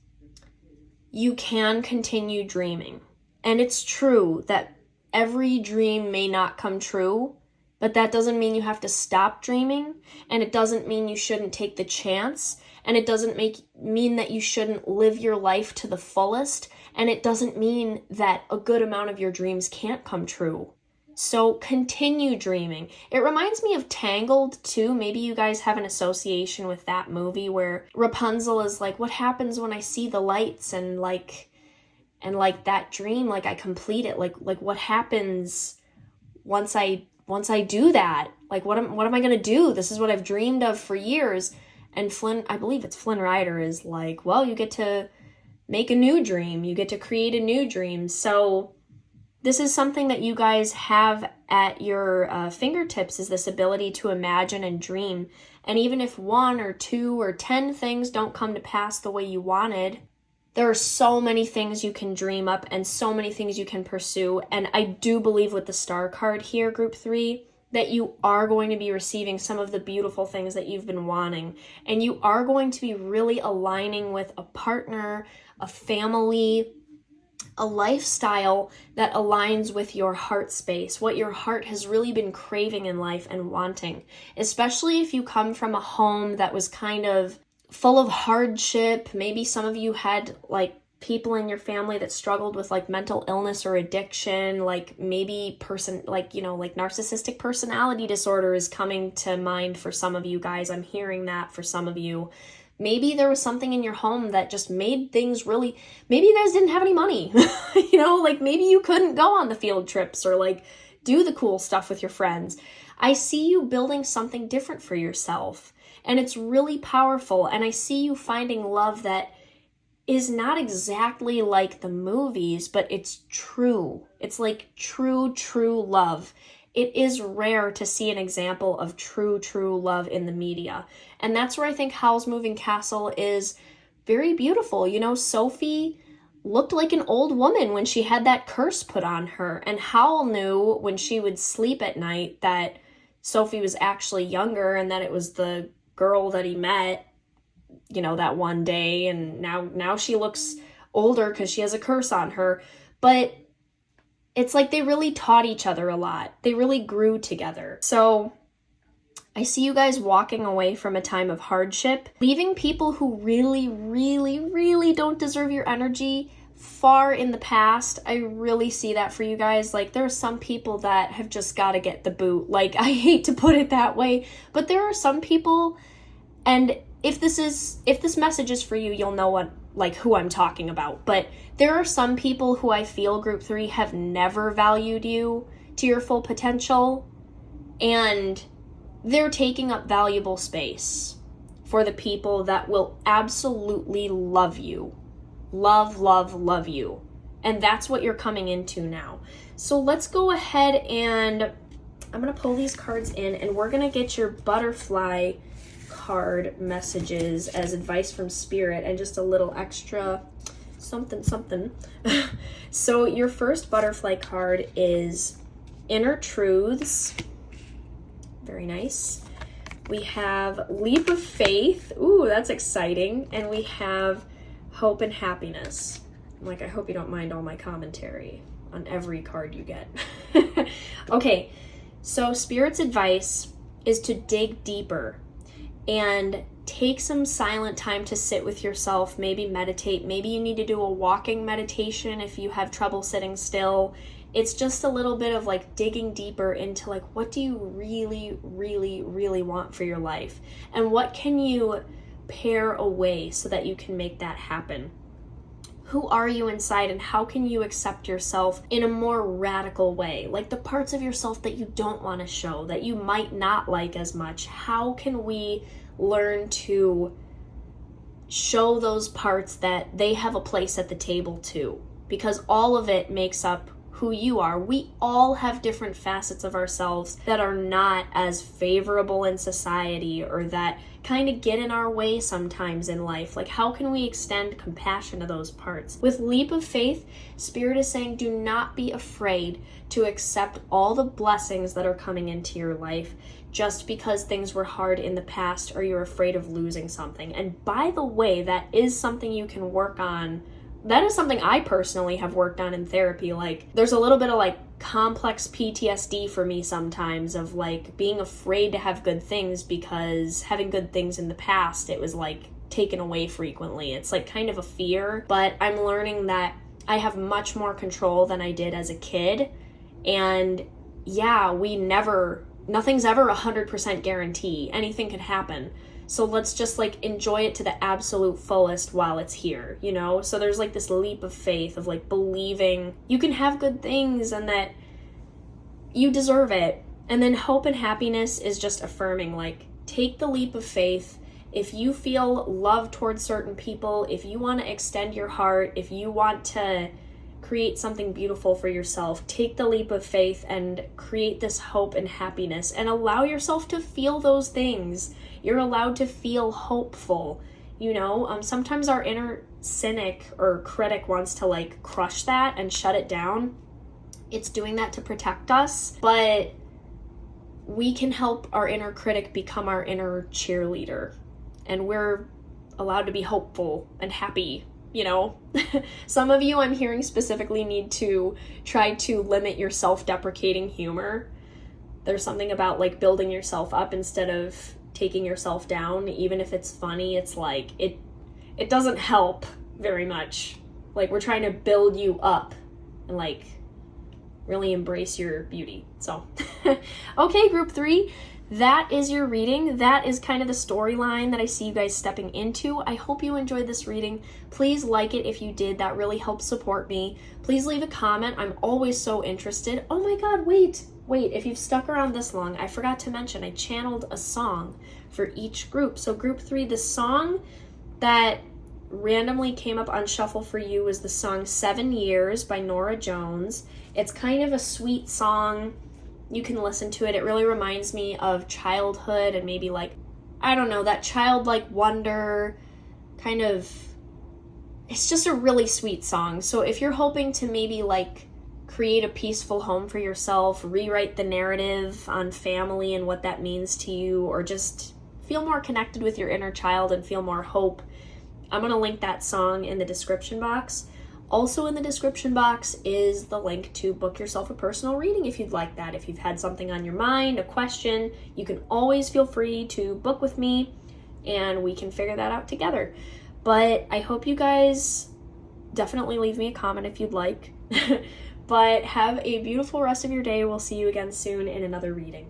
S1: you can continue dreaming. And it's true that every dream may not come true, but that doesn't mean you have to stop dreaming, and it doesn't mean you shouldn't take the chance, and it doesn't mean that you shouldn't live your life to the fullest, and it doesn't mean that a good amount of your dreams can't come true. So continue dreaming. It reminds me of Tangled too. Maybe you guys have an association with that movie where Rapunzel is like, what happens when I see the lights, and that dream, like I complete it, like what happens once I do that? Like, what am I going to do? This is what I've dreamed of for years. And Flynn, I believe it's Flynn Rider, is like, well, you get to make a new dream. You get to create a new dream. So this is something that you guys have at your fingertips, is this ability to imagine and dream. And even if 1 or 2 or 10 things don't come to pass the way you wanted, there are so many things you can dream up and so many things you can pursue. And I do believe with the star card here, group 3, that you are going to be receiving some of the beautiful things that you've been wanting. And you are going to be really aligning with a partner, a family, a lifestyle that aligns with your heart space, what your heart has really been craving in life and wanting. Especially if you come from a home that was kind of full of hardship. Maybe some of you had like people in your family that struggled with like mental illness or addiction, like maybe narcissistic personality disorder is coming to mind for some of you guys. I'm hearing that for some of you. Maybe there was something in your home that just made things really, maybe you guys didn't have any money, like maybe you couldn't go on the field trips or like do the cool stuff with your friends. I see you building something different for yourself. And it's really powerful. And I see you finding love that is not exactly like the movies, but it's true. It's like true love. It is rare to see an example of true love in the media. And that's where I think Howl's Moving Castle is very beautiful. Sophie looked like an old woman when she had that curse put on her. And Howl knew when she would sleep at night that Sophie was actually younger, and that it was the girl that he met, that one day, and now she looks older because she has a curse on her. But it's like they really taught each other a lot. They really grew together. So I see you guys walking away from a time of hardship, leaving people who really, really, really don't deserve your energy far in the past. I really see that for you guys. Like, there are some people that have just got to get the boot. Like, I hate to put it that way, but there are some people, and if this message is for you, you'll know who I'm talking about. But there are some people who I feel group 3 have never valued you to your full potential, and they're taking up valuable space for the people that will absolutely love you. Love, love, love you. And that's what you're coming into now. So let's go ahead and I'm going to pull these cards in, and we're going to get your butterfly card messages as advice from Spirit and just a little extra something. So your first butterfly card is Inner Truths. Very nice. We have Leap of Faith. Ooh, that's exciting. And we have Hope and Happiness. Like, I hope you don't mind all my commentary on every card you get. Okay, so Spirit's advice is to dig deeper and take some silent time to sit with yourself, maybe meditate. Maybe you need to do a walking meditation if you have trouble sitting still. It's just a little bit of like digging deeper into like, what do you really, really, really want for your life? And what can you pare away so that you can make that happen? Who are you inside, and how can you accept yourself in a more radical way? Like the parts of yourself that you don't want to show, that you might not like as much. How can we learn to show those parts that they have a place at the table too? Because all of it makes up who you are. We all have different facets of ourselves that are not as favorable in society, or that kind of get in our way sometimes in life. Like, how can we extend compassion to those parts? With Leap of Faith, Spirit is saying, do not be afraid to accept all the blessings that are coming into your life just because things were hard in the past, or you're afraid of losing something. And by the way, that is something you can work on. That is something I personally have worked on in therapy. Like, there's a little bit of like complex PTSD for me sometimes, of like being afraid to have good things because having good things in the past, it was like taken away frequently. It's like kind of a fear, but I'm learning that I have much more control than I did as a kid. And yeah, nothing's ever 100% guarantee. Anything can happen. So let's just like enjoy it to the absolute fullest while it's here, you know? So there's like this leap of faith of like believing you can have good things and that you deserve it. And then Hope and Happiness is just affirming, like, take the leap of faith. If you feel love towards certain people, if you want to extend your heart, if you want to create something beautiful for yourself, take the leap of faith and create this hope and happiness and allow yourself to feel those things. You're allowed to feel hopeful, you know? Sometimes our inner cynic or critic wants to like crush that and shut it down. It's doing that to protect us, but we can help our inner critic become our inner cheerleader, and we're allowed to be hopeful and happy, you know? Some of you I'm hearing specifically need to try to limit your self-deprecating humor. There's something about like building yourself up instead of taking yourself down. Even if it's funny, it's like it doesn't help very much. Like, we're trying to build you up and like really embrace your beauty. So okay, group 3, that is your reading. That is kind of the storyline that I see you guys stepping into. I hope you enjoyed this reading. Please like it if you did. That really helps support me. Please leave a comment. I'm always so interested. Oh my god, wait, if you've stuck around this long, I forgot to mention I channeled a song for each group. So group 3, the song that randomly came up on shuffle for you was the song 7 Years by Norah Jones. It's kind of a sweet song. You can listen to it. It really reminds me of childhood and maybe like, I don't know, that childlike wonder kind of. It's just a really sweet song. So if you're hoping to maybe like create a peaceful home for yourself, rewrite the narrative on family and what that means to you, or just feel more connected with your inner child and feel more hope, I'm going to link that song in the description box. Also in the description box is the link to book yourself a personal reading if you'd like that. If you've had something on your mind, a question, you can always feel free to book with me and we can figure that out together. But I hope you guys definitely leave me a comment if you'd like. But have a beautiful rest of your day. We'll see you again soon in another reading.